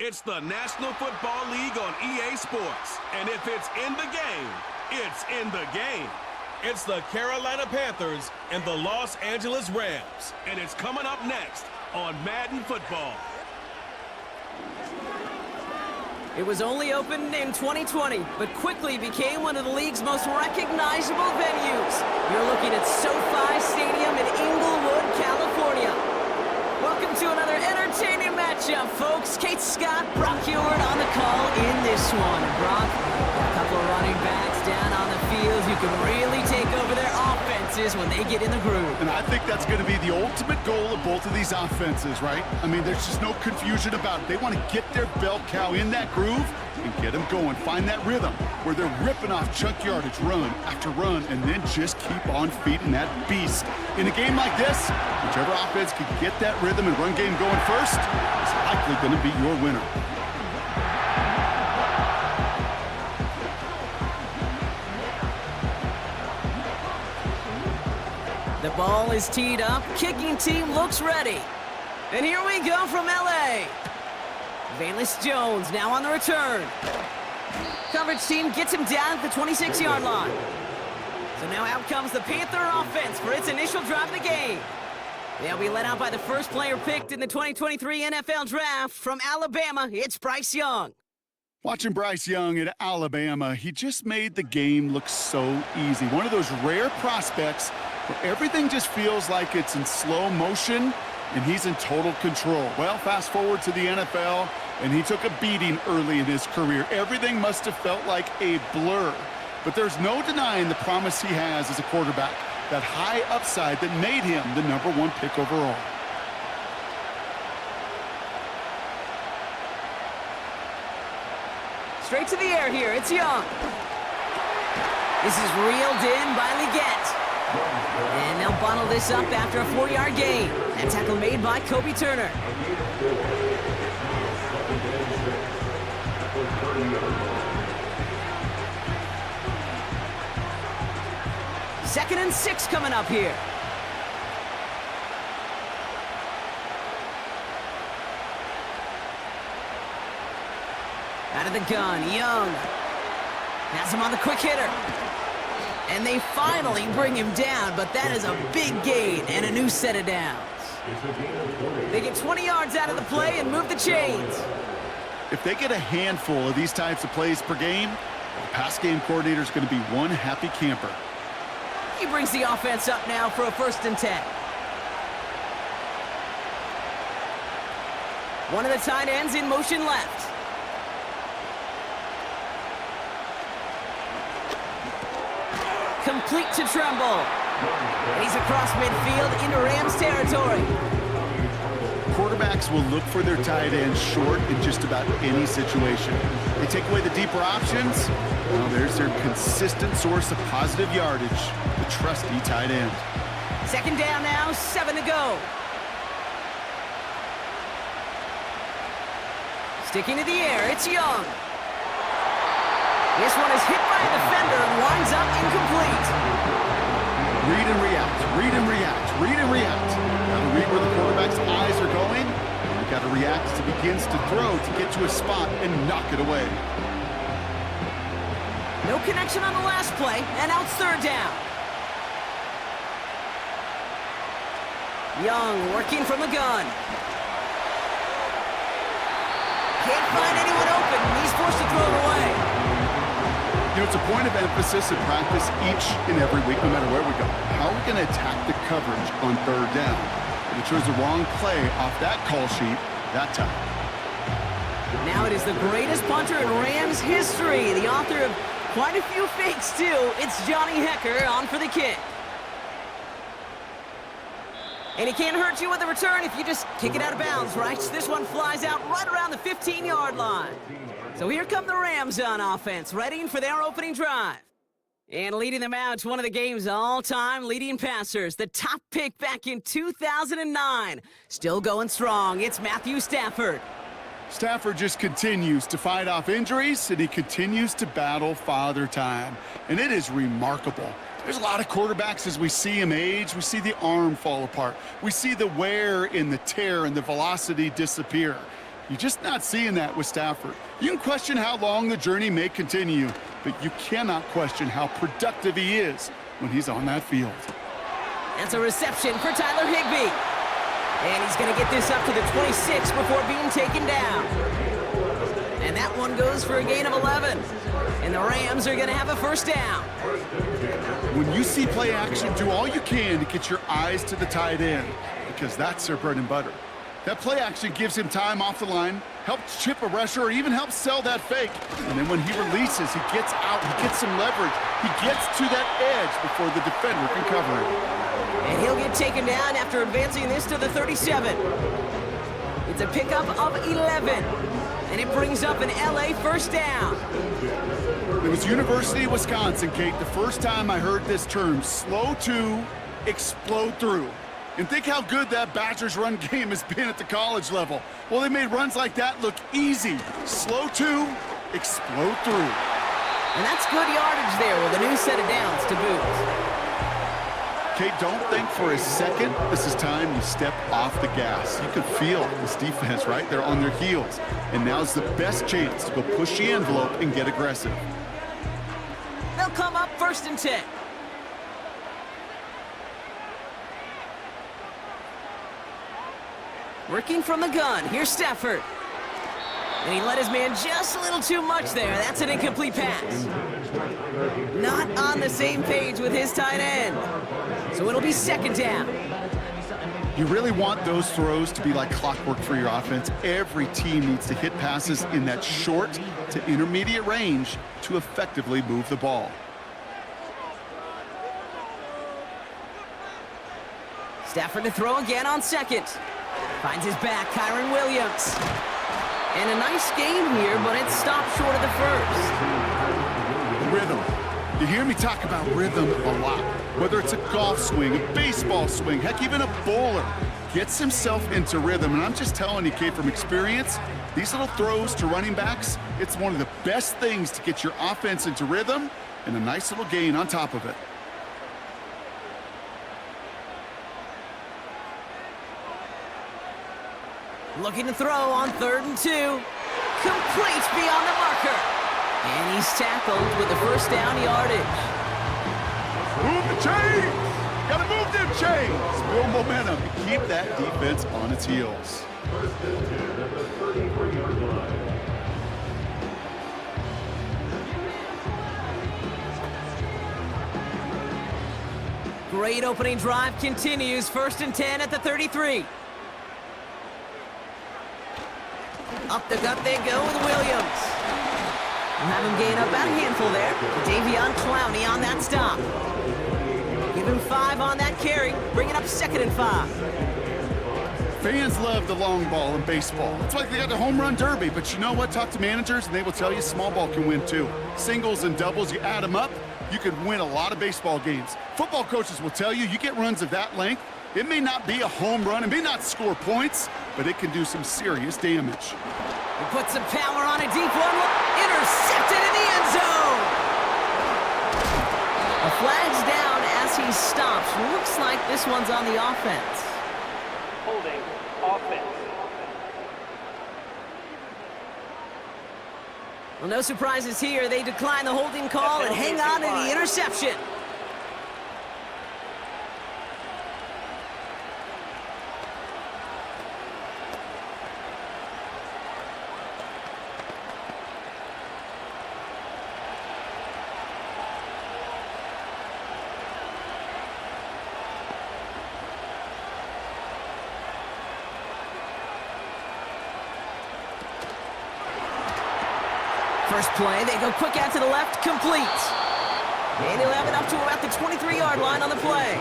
It's the National Football League on EA Sports. And if it's in the game, it's in the game. It's the Carolina Panthers and the Los Angeles Rams. And it's coming up next on Madden Football. It was only opened in 2020, but quickly became one of the league's most recognizable venues. You're looking at SoFi Stadium in Inglewood, California. Welcome to another entertaining matchup, folks. Kate Scott, Brock Heward on the call in this one. Brock, a couple of running backs down on the field who can really take over their offenses when they get in the groove. And I think that's going to be the ultimate goal of both of these offenses, right? I mean, there's just no confusion about it. They want to get their bell cow in that groove and get them going. Find that rhythm where they're ripping off chunk yardage run after run and then just keep on feeding that beast. In a game like this, whichever offense can get that rhythm and run game going first is likely going to be your winner. The ball is teed up. Kicking team looks ready. And here we go from L.A. Valus Jones now on the return. Coverage team gets him down at the 26-yard line. So now out comes the Panther offense for its initial drive of the game. They'll be led out by the first player picked in the 2023 NFL Draft from Alabama. It's Bryce Young. Watching Bryce Young at Alabama, he just made the game look so easy. One of those rare prospects where everything just feels like it's in slow motion and he's in total control. Well, fast forward to the NFL, and he took a beating early in his career. Everything must have felt like a blur. But there's no denying the promise he has as a quarterback, that high upside that made him the #1 pick overall. Straight to the air here, it's Young. This is reeled in by Leggett. And they'll bottle this up after a 4-yard gain. That tackle made by Kobe Turner. Second and 6 coming up here. Out of the gun, Young has him on the quick hitter. And they finally bring him down, but that is a big gain and a new set of downs. They get 20 yards out of the play and move the chains. If they get a handful of these types of plays per game, the pass game coordinator is going to be one happy camper. He brings the offense up now for a 1st and 10. One of the tight ends in motion left. Complete to Tremble. And he's across midfield into Rams territory. Quarterbacks will look for their tight end short in just about any situation. They take away the deeper options. Well, there's their consistent source of positive yardage, the trusty tight end. Second down now, 7 to go. Sticking to the air, it's Young. This one is hit by a defender and winds up incomplete. Read and react, read and react, read and react. Got to read where the quarterback's eyes are going. You've got to react as he begins to throw to get to a spot and knock it away. No connection on the last play, and now it's 3rd down. Young working from the gun. Can't find anyone open, and he's forced to throw it away. You know, it's a point of emphasis in practice each and every week, no matter where we go. How are we going to attack the coverage on 3rd down? But it chose the wrong play off that call sheet that time. Now it is the greatest punter in Rams history, the author of quite a few fakes, too. It's Johnny Hecker on for the kick. And it can't hurt you with a return if you just kick it out of bounds, right? This one flies out right around the 15-yard line. So here come the Rams on offense, ready for their opening drive. And leading them out to one of the game's all-time leading passers, the top pick back in 2009. Still going strong, it's Matthew Stafford. Stafford just continues to fight off injuries, and he continues to battle father time. And it is remarkable. There's a lot of quarterbacks as we see him age, we see the arm fall apart. We see the wear and the tear and the velocity disappear. You're just not seeing that with Stafford. You can question how long the journey may continue, but you cannot question how productive he is when he's on that field. That's a reception for Tyler Higbee. And he's going to get this up to the 26 before being taken down. And that one goes for a gain of 11. And the Rams are going to have a first down. When you see play action, do all you can to get your eyes to the tight end, because that's their bread and butter. That play action gives him time off the line, helps chip a rusher, or even helps sell that fake. And then when he releases, he gets out, he gets some leverage. He gets to that edge before the defender can cover him. And he'll get taken down after advancing this to the 37. It's a pickup of 11. And it brings up an LA first down. It was University of Wisconsin, Kate, the first time I heard this term, slow to explode through. And think how good that Badgers run game has been at the college level. Well, they made runs like that look easy. Slow to explode through. And that's good yardage there with a new set of downs to boot. Kate, don't think for a second this is time you step off the gas. You can feel this defense, right? They're on their heels. And now's the best chance to go push the envelope and get aggressive. They'll come up 1st and 10. Working from the gun, here's Stafford. And he let his man just a little too much there. That's an incomplete pass. Not on the same page with his tight end. So it'll be 2nd down. You really want those throws to be like clockwork for your offense. Every team needs to hit passes in that short to intermediate range to effectively move the ball. Stafford to throw again on 2nd. Finds his back, Kyron Williams. And a nice game here, but it stopped short of the 1st. Rhythm. You hear me talk about rhythm a lot. Whether it's a golf swing, a baseball swing, heck, even a bowler gets himself into rhythm. And I'm just telling you, Kate, from experience, these little throws to running backs, it's one of the best things to get your offense into rhythm and a nice little gain on top of it. Looking to throw on 3rd and 2. Complete beyond the marker. And he's tackled with the first down yardage. Move the chains! Gotta move them chains! Build momentum and keep that defense on its heels. Great opening drive continues. 1st and 10 at the 33. Up the gut they go with Williams. We'll have him gain up about a handful there. Davion Clowney on that stop. Give him 5 on that carry. Bring it up 2nd and 5. Fans love the long ball in baseball. It's like they got the home run derby, but you know what? Talk to managers and they will tell you small ball can win too. Singles and doubles, you add them up, you could win a lot of baseball games. Football coaches will tell you, you get runs of that length, it may not be a home run, it may not score points, but it can do some serious damage. He puts some power on a deep one. Intercepted in the end zone. A flag's down as he stops. Looks like this one's on the offense. Holding offense. Well, no surprises here. They decline the holding call and hang on to the interception. First play, they go quick out to the left, complete. And he'll have it up to about the 23-yard line on the play.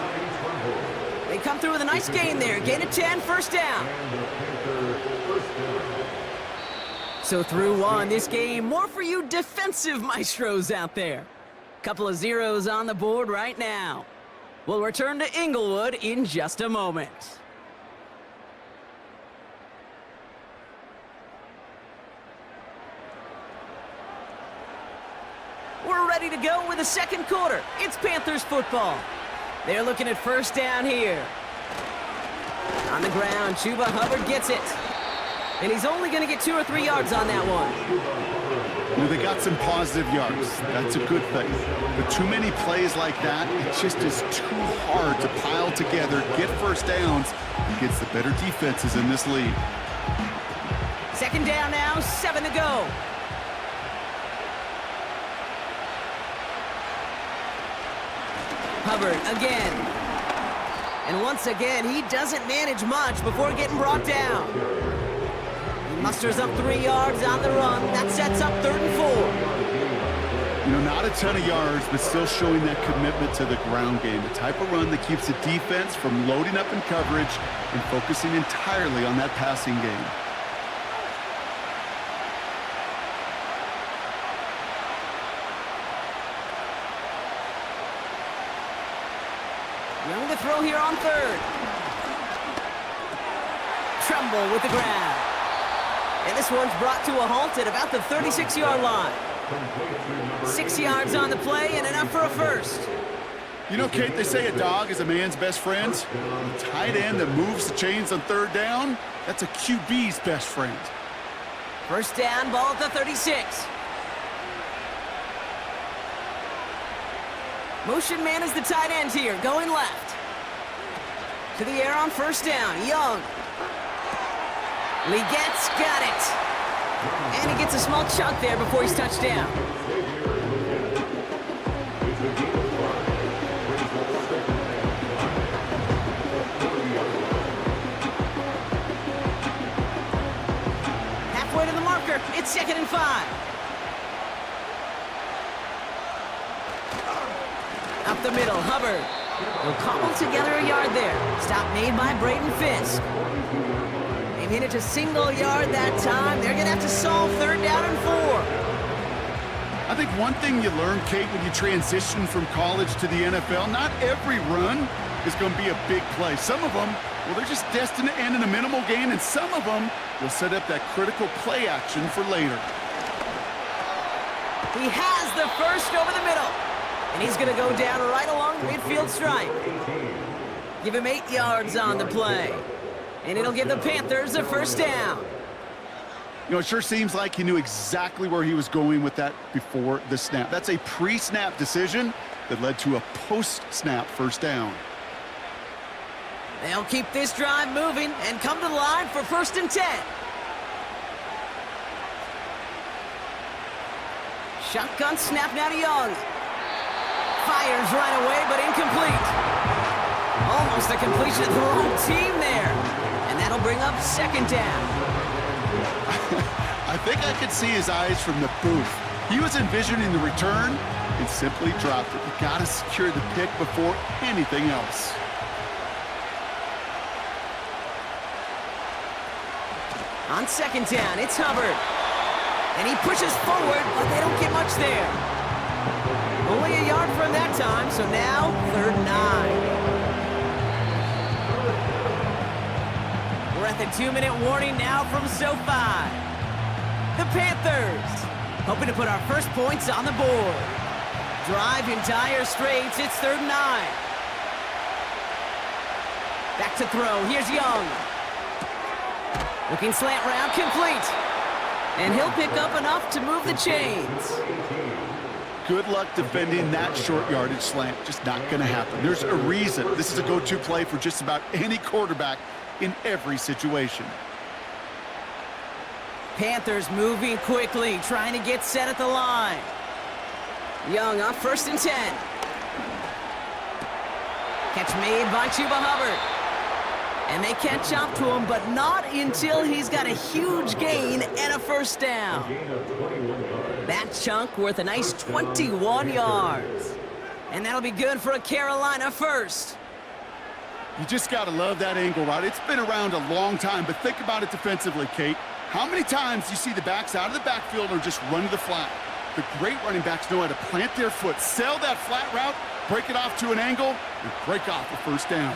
They come through with a nice gain there. Gain of 10, 1st down. So through 1, this game, more for you defensive maestros out there. Couple of zeros on the board right now. We'll return to Inglewood in just a moment. We're ready to go with the 2nd quarter. It's Panthers football. They're looking at 1st down here. On the ground, Chuba Hubbard gets it. And he's only going to get 2 or 3 yards on that one. You know, they got some positive yards. That's a good thing. But too many plays like that, it just is too hard to pile together, get first downs, against the better defenses in this league. 2nd down now, 7 to go. Hubbard again. And once again, he doesn't manage much before getting brought down. He musters up 3 yards on the run. That sets up 3rd and 4. You know, not a ton of yards, but still showing that commitment to the ground game. The type of run that keeps the defense from loading up in coverage and focusing entirely on that passing game. Young to throw here on 3rd. Trumbull with the grab. And this one's brought to a halt at about the 36-yard line. 6 yards on the play and enough for a first. You know, Kate, they say a dog is a man's best friend. A tight end that moves the chains on 3rd down, that's a QB's best friend. 1st down, ball at the 36. Motion man is the tight end here, going left. To the air on 1st down, Young. Legette's got it. And he gets a small chunk there before he's touched down. Halfway to the marker, it's 2nd and 5. Up the middle, Hubbard. He'll cobble together a yard there. Stop made by Braden Fisk. They've hit it to single yard that time. They're going to have to solve 3rd down and 4. I think one thing you learn, Kate, when you transition from college to the NFL, not every run is going to be a big play. Some of them, well, they're just destined to end in a minimal gain, and some of them will set up that critical play action for later. He has the first over the middle. And he's going to go down right along the midfield stripe. Give him 8 yards on the play. And it'll give the Panthers a 1st down. You know, it sure seems like he knew exactly where he was going with that before the snap. That's a pre-snap decision that led to a post-snap 1st down. They'll keep this drive moving and come to the line for 1st and 10. Shotgun snap now to Young. Fires right away, but incomplete. Almost a completion of the wrong team there. And that'll bring up 2nd down. I think I could see his eyes from the booth. He was envisioning the return and simply dropped it. You got to secure the pick before anything else. On 2nd down, it's Hubbard. And he pushes forward, but they don't get much there. Only a yard from that time, so now 3rd and 9. We're at the 2-minute warning now from SoFi. The Panthers hoping to put our first points on the board. Drive in dire straits, it's 3rd and 9. Back to throw, here's Young. Looking slant route, complete. And he'll pick up enough to move the chains. Good luck defending that short yardage slant. Just not going to happen. There's a reason this is a go-to play for just about any quarterback in every situation. Panthers moving quickly, trying to get set at the line. Young on 1st and 10. Catch made by Chuba Hubbard. And they catch up to him, but not until he's got a huge gain and a 1st down. That chunk worth a nice 21 yards. And that'll be good for a Carolina 1st. You just got to love that angle route. It's been around a long time, but think about it defensively, Kate. How many times do you see the backs out of the backfield or just run to the flat? The great running backs know how to plant their foot, sell that flat route, break it off to an angle, and break off a 1st down.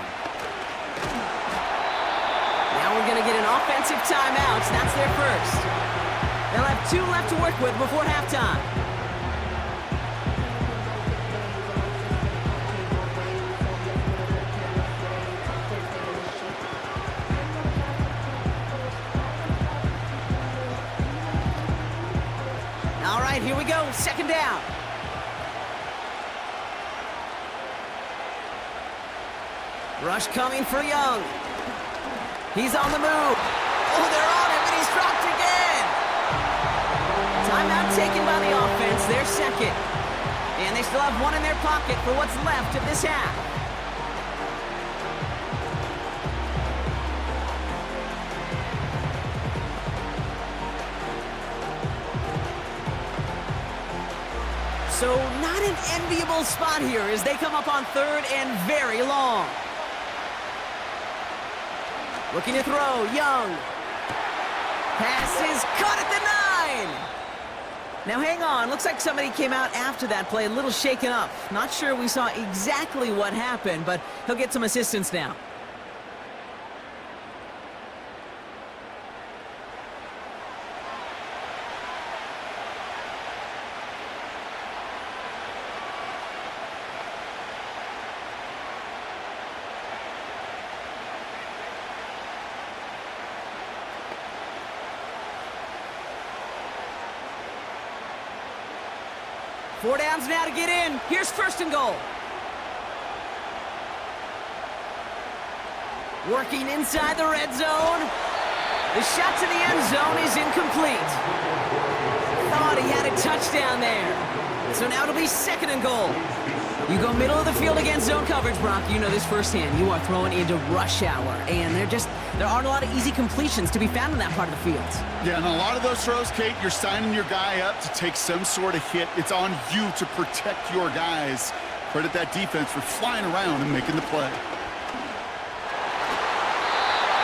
Now we're going to get an offensive timeout. That's their first. They'll have 2 left to work with before halftime. right, here we go. Second down. Rush coming for Young. He's on the move. Oh, they're on him, and he's dropped again. Timeout taken by the offense, their second. And they still have one in their pocket for what's left of this half. So not an enviable spot here as they come up on third and very long. Looking to throw, Young. Pass is caught at the 9. Now hang on, looks like somebody came out after that play a little shaken up. Not sure we saw exactly what happened, but he'll get some assistance now. Four downs now to get in. Here's first and goal. Working inside the red zone. The shot to the end zone is incomplete. Thought he had a touchdown there. So now it'll be second and goal. You go middle of the field against zone coverage, Brock. You know this firsthand. You are throwing into rush hour, and there aren't a lot of easy completions to be found in that part of the field. Yeah, and a lot of those throws, Kate, you're signing your guy up to take some sort of hit. It's on you to protect your guys. Credit that defense for flying around and making the play.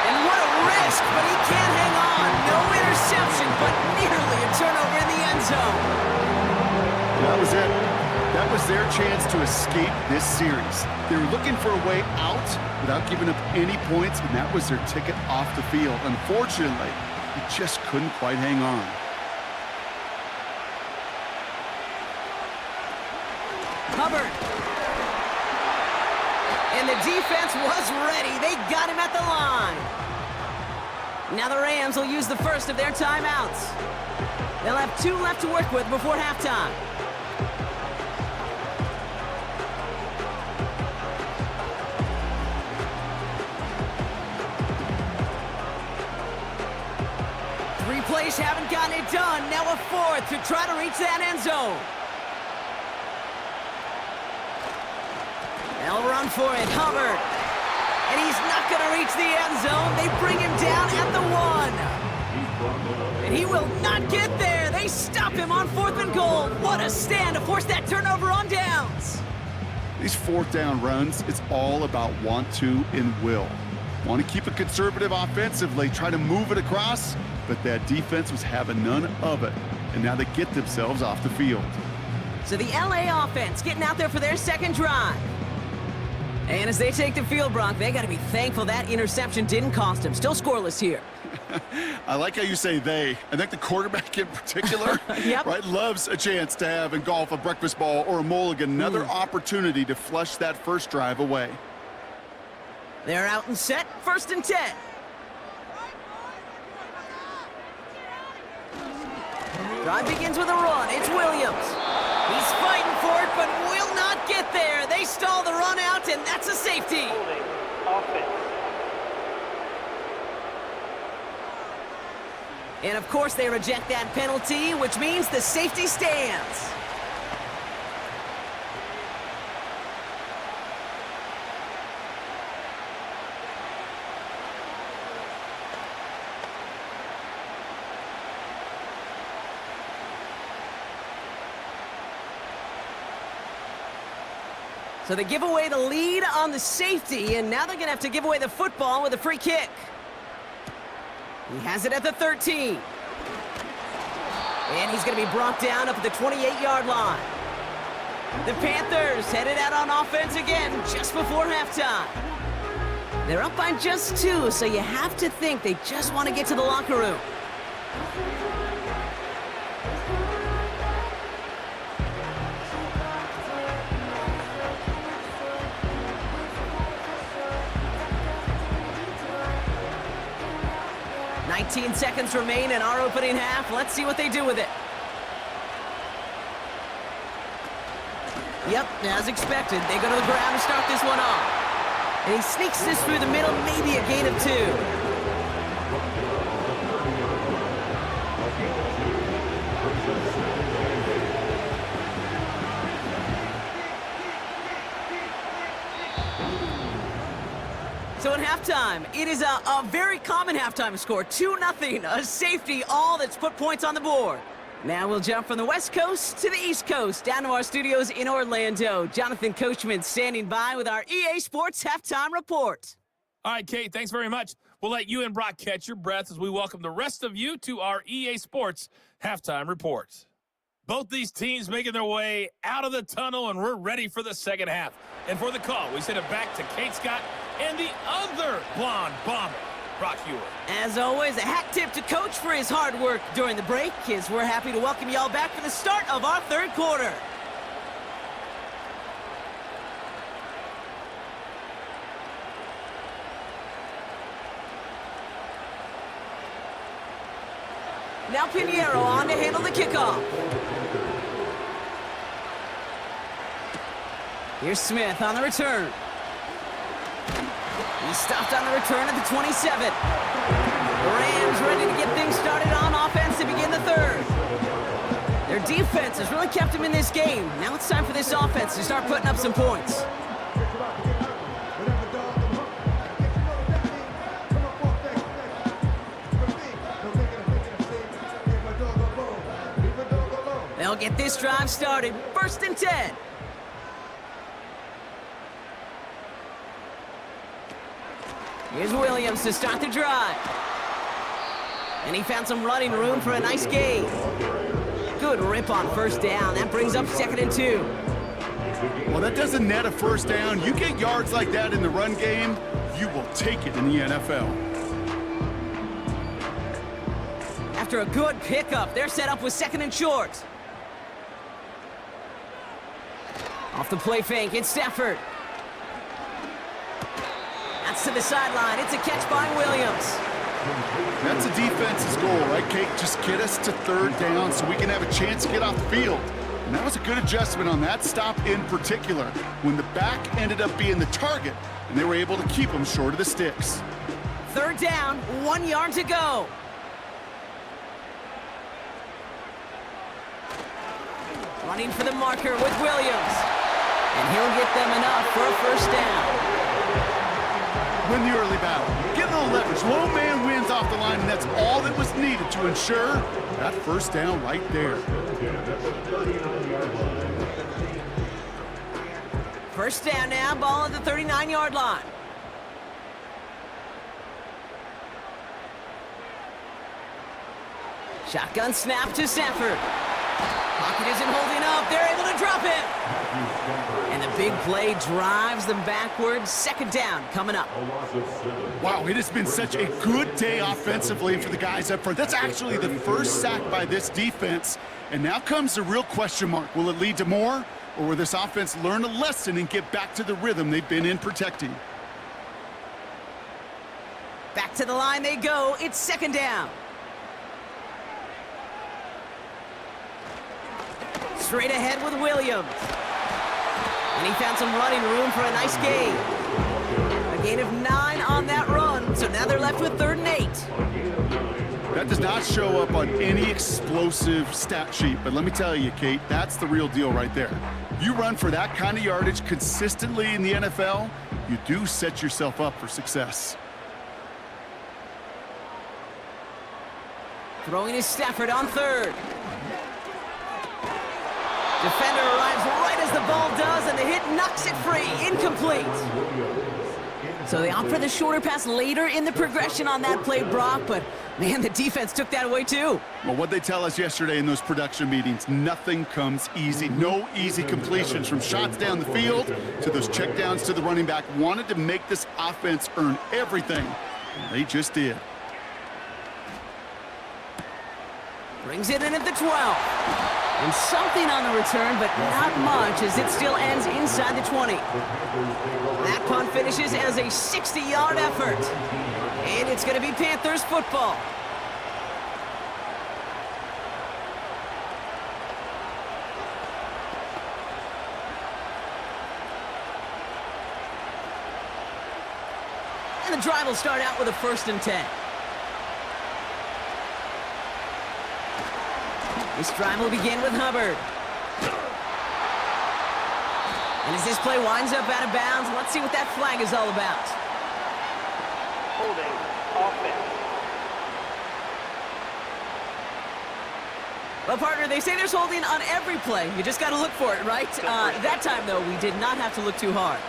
And what a risk, but he can't hang on. No interception, but nearly a turnover in the end zone. That was it. That was their chance to escape this series. They were looking for a way out without giving up any points, and that was their ticket off the field. Unfortunately, he just couldn't quite hang on. Hubbard. And the defense was ready. They got him at the line. Now the Rams will use the first of their timeouts. They'll have 2 left to work with before halftime. Plays haven't gotten it done. Now a 4th to try to reach that end zone. They'll run for it, Hubbard. And he's not going to reach the end zone. They bring him down at the 1. And he will not get there. They stop him on 4th and goal. What a stand to force that turnover on downs. These 4th down runs, it's all about want to and will. Want to keep it conservative offensively, try to move it across, but that defense was having none of it, and now they get themselves off the field. So the LA offense getting out there for their second drive. And as they take the field, Brock, they got to be thankful that interception didn't cost them. Still scoreless here. I like how you say they. I think the quarterback in particular Yep. right, loves a chance to have in golf a breakfast ball or a mulligan, another opportunity to flush that first drive away. They're out and set, 1st and 10. Drive begins with a run. It's Williams. He's fighting for it, but will not get there. They stall the run out, and that's a safety. Holding offense. And of course, they reject that penalty, which means the safety stands. So they give away the lead on the safety, and now they're going to have to give away the football with a free kick. He has it at the 13. And he's going to be brought down up at the 28-yard line. The Panthers headed out on offense again just before halftime. They're up by just 2, so you have to think they just want to get to the locker room. .19 seconds remain in our opening half. Let's see what they do with it. Yep, as expected, they go to the ground to start this one off. And he sneaks this through the middle, maybe a gain of 2. So at halftime, it is a very common halftime score, 2-0, a safety, all that's put points on the board. Now we'll jump from the West Coast to the East Coast, down to our studios in Orlando. Jonathan Coachman standing by with our EA Sports Halftime Report. All right, Kate, thanks very much. We'll let you and Brock catch your breath as we welcome the rest of you to our EA Sports Halftime Report. Both these teams making their way out of the tunnel, and we're ready for the second half. And for the call, we send it back to Kate Scott and the other blonde bomber, Brock Hewitt. As always, a hat tip to Coach for his hard work during the break, as we're happy to welcome y'all back for the start of our third quarter. Now Pinheiro on to handle the kickoff. Here's Smith on the return. He stopped on the return at the 27. The Rams ready to get things started on offense to begin the third. Their defense has really kept them in this game. Now it's time for this offense to start putting up some points. They'll get this drive started. 1st and 10. Here's Williams to start the drive. And he found some running room for a nice gain. Good rip on 1st down. That brings up 2nd and 2. Well, that doesn't net a 1st down. You get yards like that in the run game, you will take it in the NFL. After a good pickup, they're set up with 2nd and short. Off the play fake, it's Stafford. That's to the sideline. It's a catch by Williams. That's a defense's goal, right, Kate? Just get us to 3rd down so we can have a chance to get off the field. And that was a good adjustment on that stop in particular, when the back ended up being the target, and they were able to keep him short of the sticks. 3rd down, 1 yard to go. Running for the marker with Williams. And he'll get them enough for a 1st down. Win the early battle. Get a little leverage. Low man wins off the line, and that's all that was needed to ensure that 1st down right there. 1st down now, ball at the 39-yard line. Shotgun snap to Stafford. Pocket isn't holding up. They're able to drop it. And the big play drives them backwards. 2nd down coming up. Wow, it has been such a good day offensively for the guys up front. That's actually the 1st sack by this defense. And now comes the real question mark. Will it lead to more? Or will this offense learn a lesson and get back to the rhythm they've been in protecting? Back to the line they go. It's 2nd down. Straight ahead with Williams. And he found some running room for a nice gain. A gain of 9 on that run, so now they're left with 3rd and 8. That does not show up on any explosive stat sheet, but let me tell you, Kate, that's the real deal right there. You run for that kind of yardage consistently in the NFL, you do set yourself up for success. Throwing is Stafford on 3rd. Defender arrives right as the ball does, and the hit knocks it free. Incomplete. So they opt for the shorter pass later in the progression on that play, Brock, but man, the defense took that away too. Well, what they tell us yesterday in those production meetings, nothing comes easy. No easy completions, from shots down the field to those checkdowns to the running back. Wanted to make this offense earn everything, and they just did. Brings it in at the 12. And something on the return, but not much, as it still ends inside the 20. That punt finishes as a 60-yard effort. And it's going to be Panthers football. The drive will start out with a 1st and 10. This drive will begin with Hubbard. And as this play winds up out of bounds, let's see what that flag is all about. Holding offense. Well, partner, they say there's holding on every play. You just got to look for it, right? That time, though, we did not have to look too hard.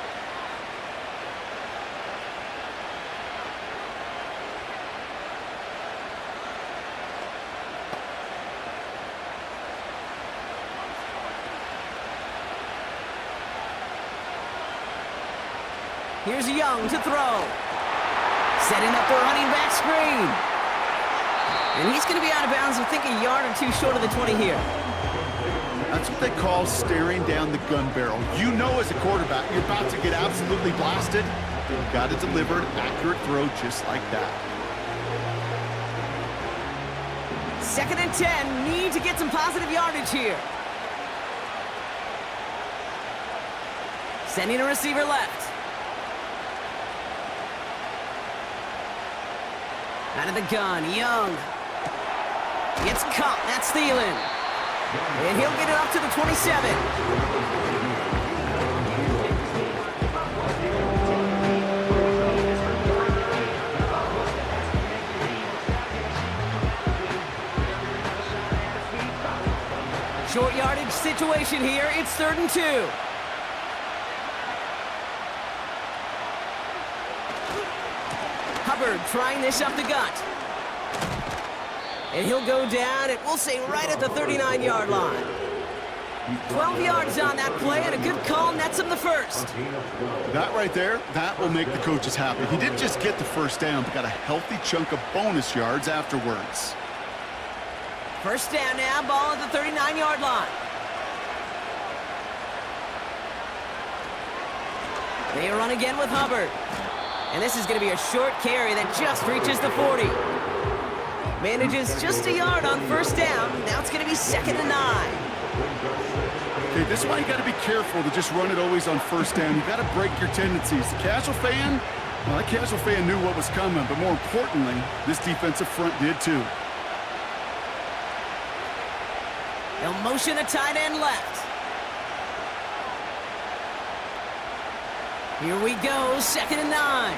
Here's Young to throw. Setting up the running back screen. And he's going to be out of bounds, I think, a yard or two short of the 20 here. That's what they call staring down the gun barrel. You know as a quarterback, you're about to get absolutely blasted. You've got to deliver an accurate throw just like that. 2nd and 10. Need to get some positive yardage here. Sending a receiver left. Out of the gun, Young. Gets caught, that's Thielen. And he'll get it up to the 27. Short yardage situation here, it's 3rd and 2. Hubbard trying this up the gut. And he'll go down, and we'll say right at the 39-yard line. 12 yards on that play, and a good call nets him the 1st. That right there, that will make the coaches happy. He didn't just get the 1st down, but got a healthy chunk of bonus yards afterwards. 1st down now, ball at the 39-yard line. They run again with Hubbard. And this is going to be a short carry that just reaches the 40. Manages just a yard on 1st down. Now it's going to be 2nd and 9. Okay, this is why you got to be careful to just run it always on 1st down. You got to break your tendencies. The casual fan, well, that casual fan knew what was coming, but more importantly, this defensive front did too. They'll motion a tight end left. Here we go, 2nd and 9.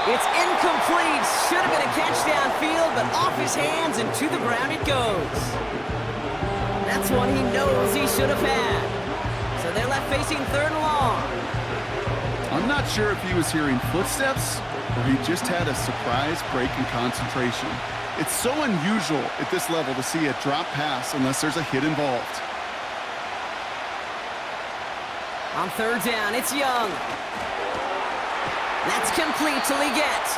It's incomplete. Should have been a catch downfield, but off his hands and to the ground it goes. That's one he knows he should have had. So they're left facing 3rd and long. I'm not sure if he was hearing footsteps or he just had a surprise break in concentration. It's so unusual at this level to see a drop pass unless there's a hit involved. On 3rd down, it's Young. That's complete till he gets.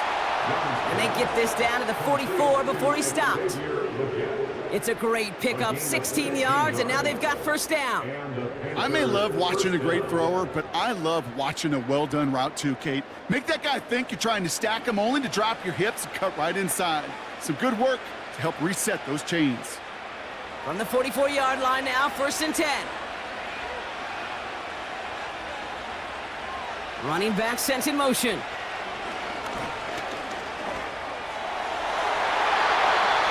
And they get this down to the 44 before he stopped. It's a great pickup, 16 yards, and now they've got 1st down. I may love watching a great thrower, but I love watching a well-done route too, Kate. Make that guy think you're trying to stack him only to drop your hips and cut right inside. Some good work to help reset those chains. From the 44-yard line now, 1st and 10. Running back sent in motion.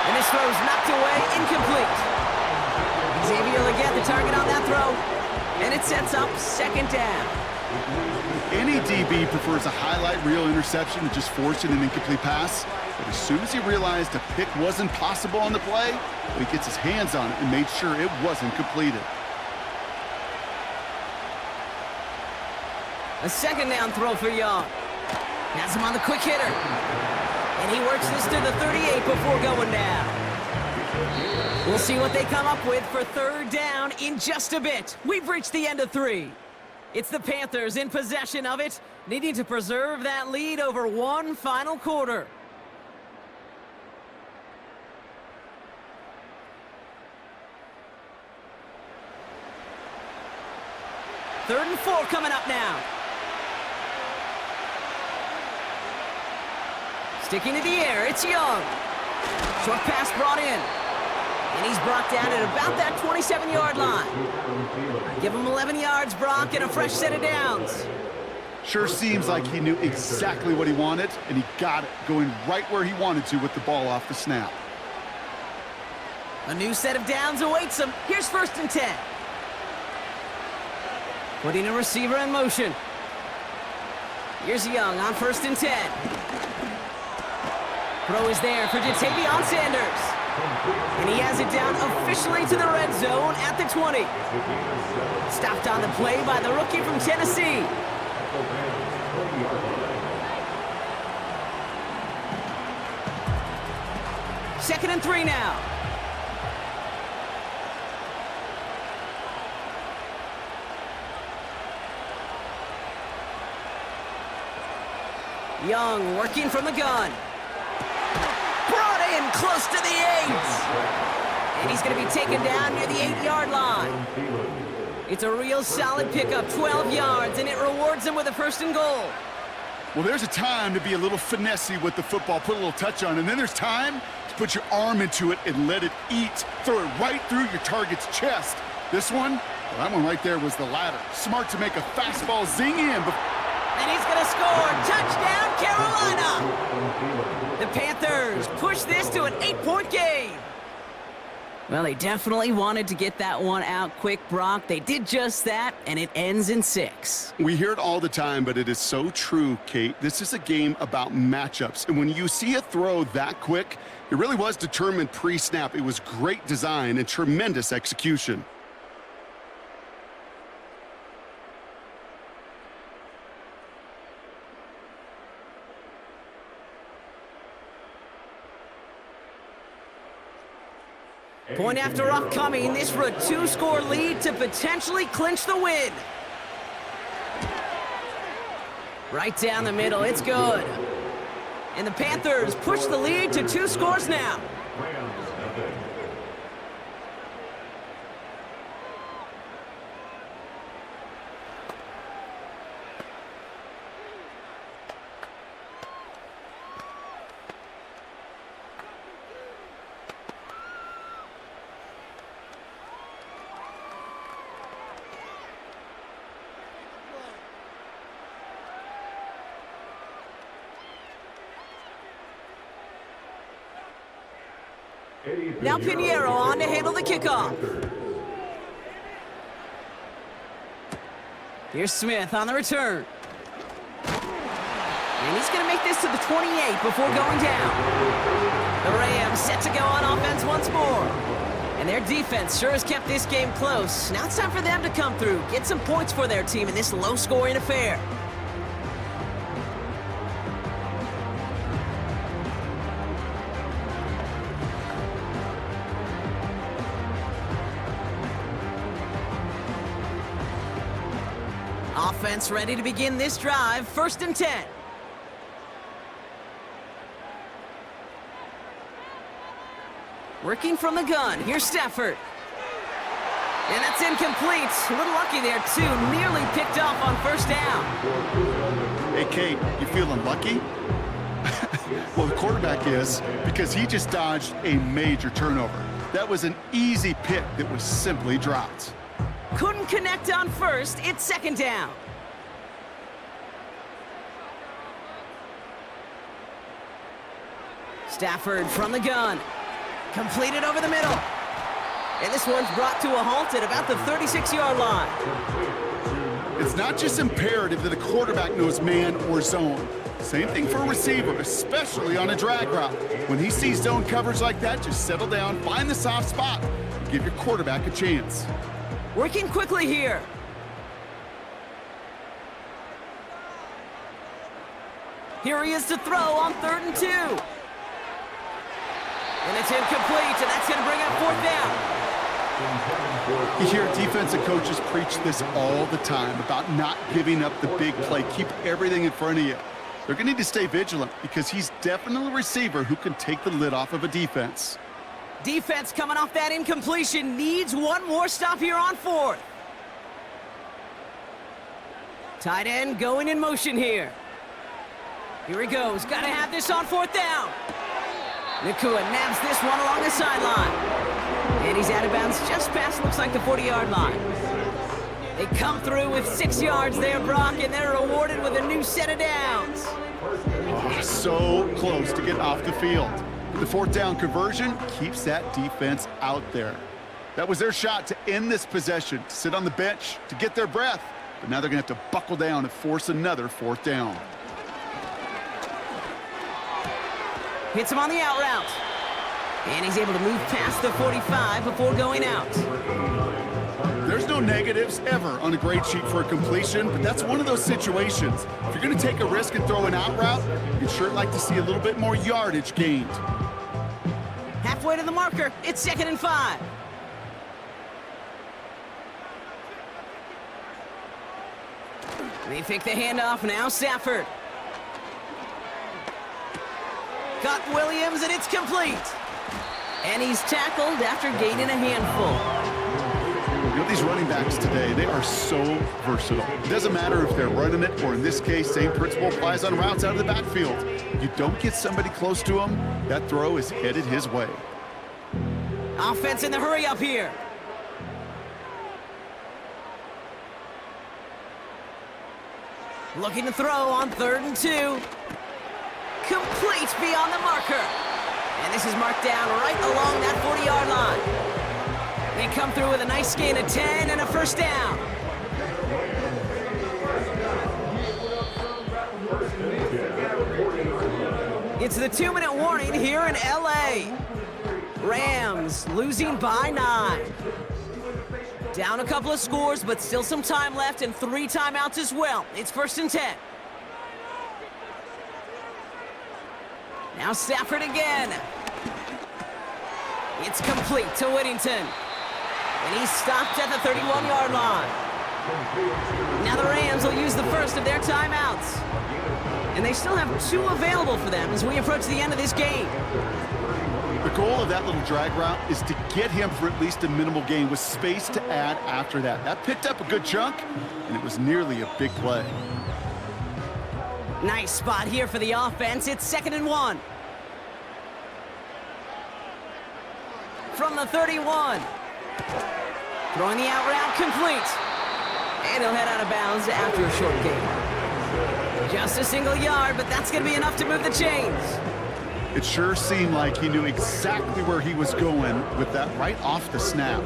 And this throw's knocked away, incomplete. Xavier will get the target on that throw, and it sets up 2nd down. Any DB prefers a highlight reel interception to just forcing an incomplete pass. But as soon as he realized a pick wasn't possible on the play, he gets his hands on it and made sure it wasn't completed. A 2nd down throw for Young. Has him on the quick hitter. And he works this to the 38 before going down. We'll see what they come up with for 3rd down in just a bit. We've reached the end of 3. It's the Panthers in possession of it, needing to preserve that lead over one final quarter. Third and 4 coming up now. Sticking to the air, it's Young. Short pass brought in. And he's brought down at about that 27-yard line. Give him 11 yards, Brock, and a fresh set of downs. Sure seems like he knew exactly what he wanted, and he got it, going right where he wanted to with the ball off the snap. A new set of downs awaits him. Here's 1st and 10. Putting a receiver in motion. Here's Young on 1st and 10. Throw is there for Jatavion Sanders. And he has it down officially to the red zone at the 20. Stopped on the play by the rookie from Tennessee. Second and 3 now. Young working from the gun. Brought in close to the 8. And he's going to be taken down near the 8-yard line. It's a real solid pickup, 12 yards, and it rewards him with a 1st and goal. Well, there's a time to be a little finessey with the football, put a little touch on, and then there's time to put your arm into it and let it eat. Throw it right through your target's chest. This one, well, that one right there was the latter. Smart to make a fastball zing in. And he's going to score. Touchdown, Carolina! The Panthers push this to an 8-point game. Well, they definitely wanted to get that one out quick, Brock. They did just that, and it ends in 6. We hear it all the time, but it is so true, Kate. This is a game about matchups. And when you see a throw that quick, it really was determined pre-snap. It was great design and tremendous execution. Point after upcoming, this for a 2-score lead to potentially clinch the win. Right down the middle, it's good. And the Panthers push the lead to 2 scores now. Now Pinheiro on to handle the kickoff. Here's Smith on the return. And he's going to make this to the 28 before going down. The Rams set to go on offense once more. And their defense sure has kept this game close. Now it's time for them to come through, get some points for their team in this low-scoring affair. Offense ready to begin this drive. 1st and 10. Working from the gun. Here's Stafford. And that's incomplete. A little lucky there, too. Nearly picked off on 1st down. Hey, Kate, you feeling lucky? Well, the quarterback is, because he just dodged a major turnover. That was an easy pick that was simply dropped. Couldn't connect on 1st. It's 2nd down. Stafford from the gun. Completed over the middle. And this one's brought to a halt at about the 36-yard line. It's not just imperative that a quarterback knows man or zone. Same thing for a receiver, especially on a drag route. When he sees zone coverage like that, just settle down, find the soft spot, and give your quarterback a chance. Working quickly here. Here he is to throw on 3rd and 2. And it's incomplete, and that's going to bring up 4th down. You hear defensive coaches preach this all the time about not giving up the big play. Keep everything in front of you. They're going to need to stay vigilant because he's definitely a receiver who can take the lid off of a defense. Defense coming off that incompletion needs one more stop here on 4th. Tight end going in motion here. Here he goes. Got to have this on 4th down. Nakua nabs this one along the sideline. And he's out of bounds just past, looks like, the 40-yard line. They come through with 6 yards there, Brock, and they're rewarded with a new set of downs. Oh, so close to get off the field. The 4th down conversion keeps that defense out there. That was their shot to end this possession, to sit on the bench, to get their breath. But now they're going to have to buckle down and force another 4th down. Hits him on the out route. And he's able to move past the 45 before going out. There's no negatives ever on a grade sheet for a completion, but that's one of those situations. If you're going to take a risk and throw an out route, you'd sure like to see a little bit more yardage gained. Halfway to the marker, it's 2nd and 5. They fake the handoff, now Stafford. Got Williams, and it's complete. And he's tackled after gaining a handful. You know, these running backs today, they are so versatile. It doesn't matter if they're running it, or in this case, same principle applies on routes out of the backfield. You don't get somebody close to him, that throw is headed his way. Offense in the hurry up here. Looking to throw on 3rd and 2. Complete beyond the marker. And this is marked down right along that 40-yard line. They come through with a nice gain of 10 and a 1st down. It's the 2-minute warning here in LA. Rams losing by 9. Down a couple of scores, but still some time left and 3 timeouts as well. It's 1st and 10. Now Stafford again. It's complete to Whittington. And he's stopped at the 31-yard line. Now the Rams will use the first of their timeouts. And they still have 2 available for them as we approach the end of this game. The goal of that little drag route is to get him for at least a minimal gain with space to add after that. That picked up a good chunk, and it was nearly a big play. Nice spot here for the offense. It's 2nd and 1. From the 31. Throwing the out route complete. And he'll head out of bounds after a short gain. Just a single yard, but that's going to be enough to move the chains. It sure seemed like he knew exactly where he was going with that right off the snap.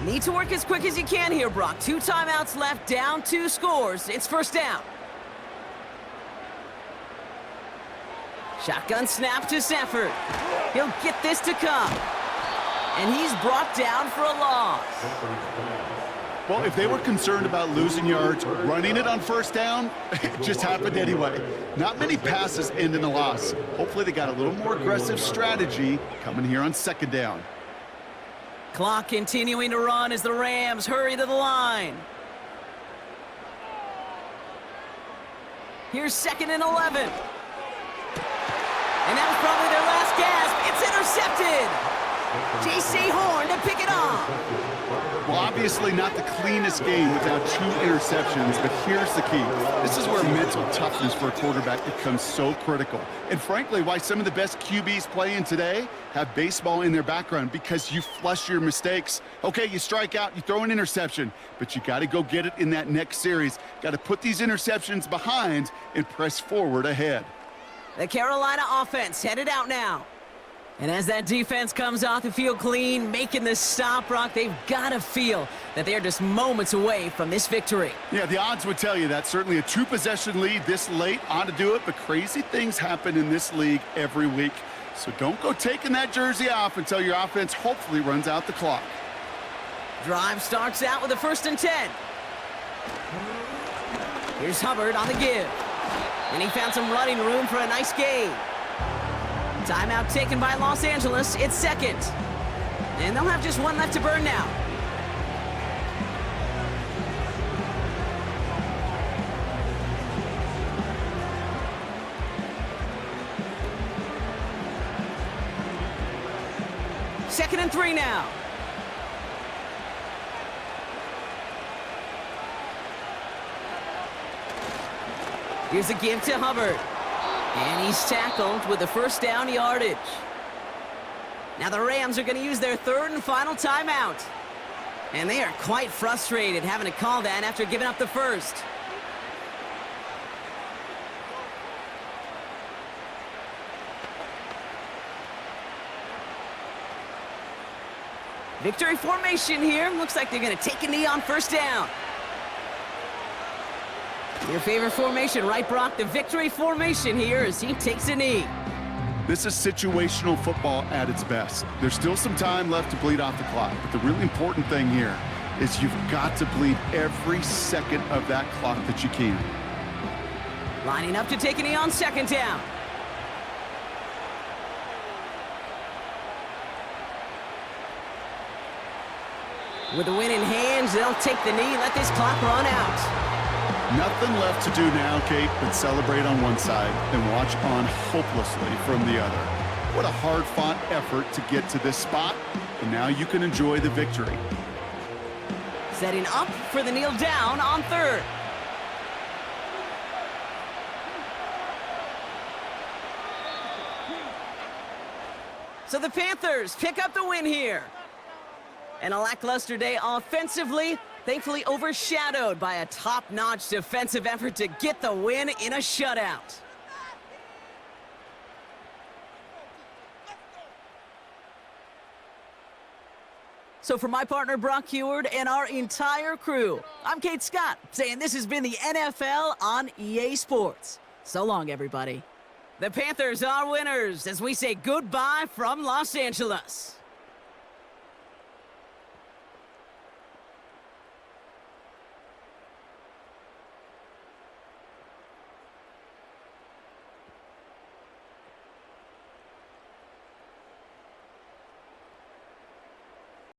Need to work as quick as you can here, Brock. 2 timeouts left, down 2 scores. It's 1st down. Shotgun snap to Stafford. He'll get this to come. And he's brought down for a loss. Well, if they were concerned about losing yards, running it on 1st down, it just happened anyway. Not many passes end in a loss. Hopefully they got a little more aggressive strategy coming here on 2nd down. Clock continuing to run as the Rams hurry to the line. Here's 2nd and 11. And that was probably their last gasp. It's intercepted. J.C. Horn to pick it off. Well, obviously not the cleanest game without 2 interceptions, but here's the key. This is where mental toughness for a quarterback becomes so critical. And frankly, why some of the best QBs playing today have baseball in their background, because you flush your mistakes. Okay, you strike out, you throw an interception, but you got to go get it in that next series. Got to put these interceptions behind and press forward ahead. The Carolina offense headed out now. And as that defense comes off the field clean, making this stop, Brock, they've got to feel that they're just moments away from this victory. Yeah, the odds would tell you that. Certainly a 2-possession lead this late ought to do it, but crazy things happen in this league every week. So don't go taking that jersey off until your offense hopefully runs out the clock. Drive starts out with a 1st and 10. Here's Hubbard on the give. And he found some running room for a nice gain. Timeout taken by Los Angeles. It's 2nd. And they'll have just 1 left to burn now. Second and 3 now. Here's a give to Hubbard. And he's tackled with the 1st down yardage. Now the Rams are going to use their 3rd and final timeout. And they are quite frustrated having to call that after giving up the first. Victory formation here. Looks like they're going to take a knee on first down. Your favorite formation, right, Brock? The victory formation here as he takes a knee. This is situational football at its best. There's still some time left to bleed off the clock, but the really important thing here is you've got to bleed every second of that clock that you can. Lining up to take a knee on second down. With the win in hands, they'll take the knee, let this clock run out. Nothing left to do now, Kate, but celebrate on one side and watch on hopelessly from the other. What a hard-fought effort to get to this spot, and now you can enjoy the victory. Setting up for the kneel down on third. So the Panthers pick up the win here. And a lackluster day offensively, thankfully overshadowed by a top-notch defensive effort to get the win in a shutout. So for my partner Brock Heward and our entire crew, I'm Kate Scott, saying this has been the NFL on EA Sports. So long, everybody. The Panthers are winners as we say goodbye from Los Angeles.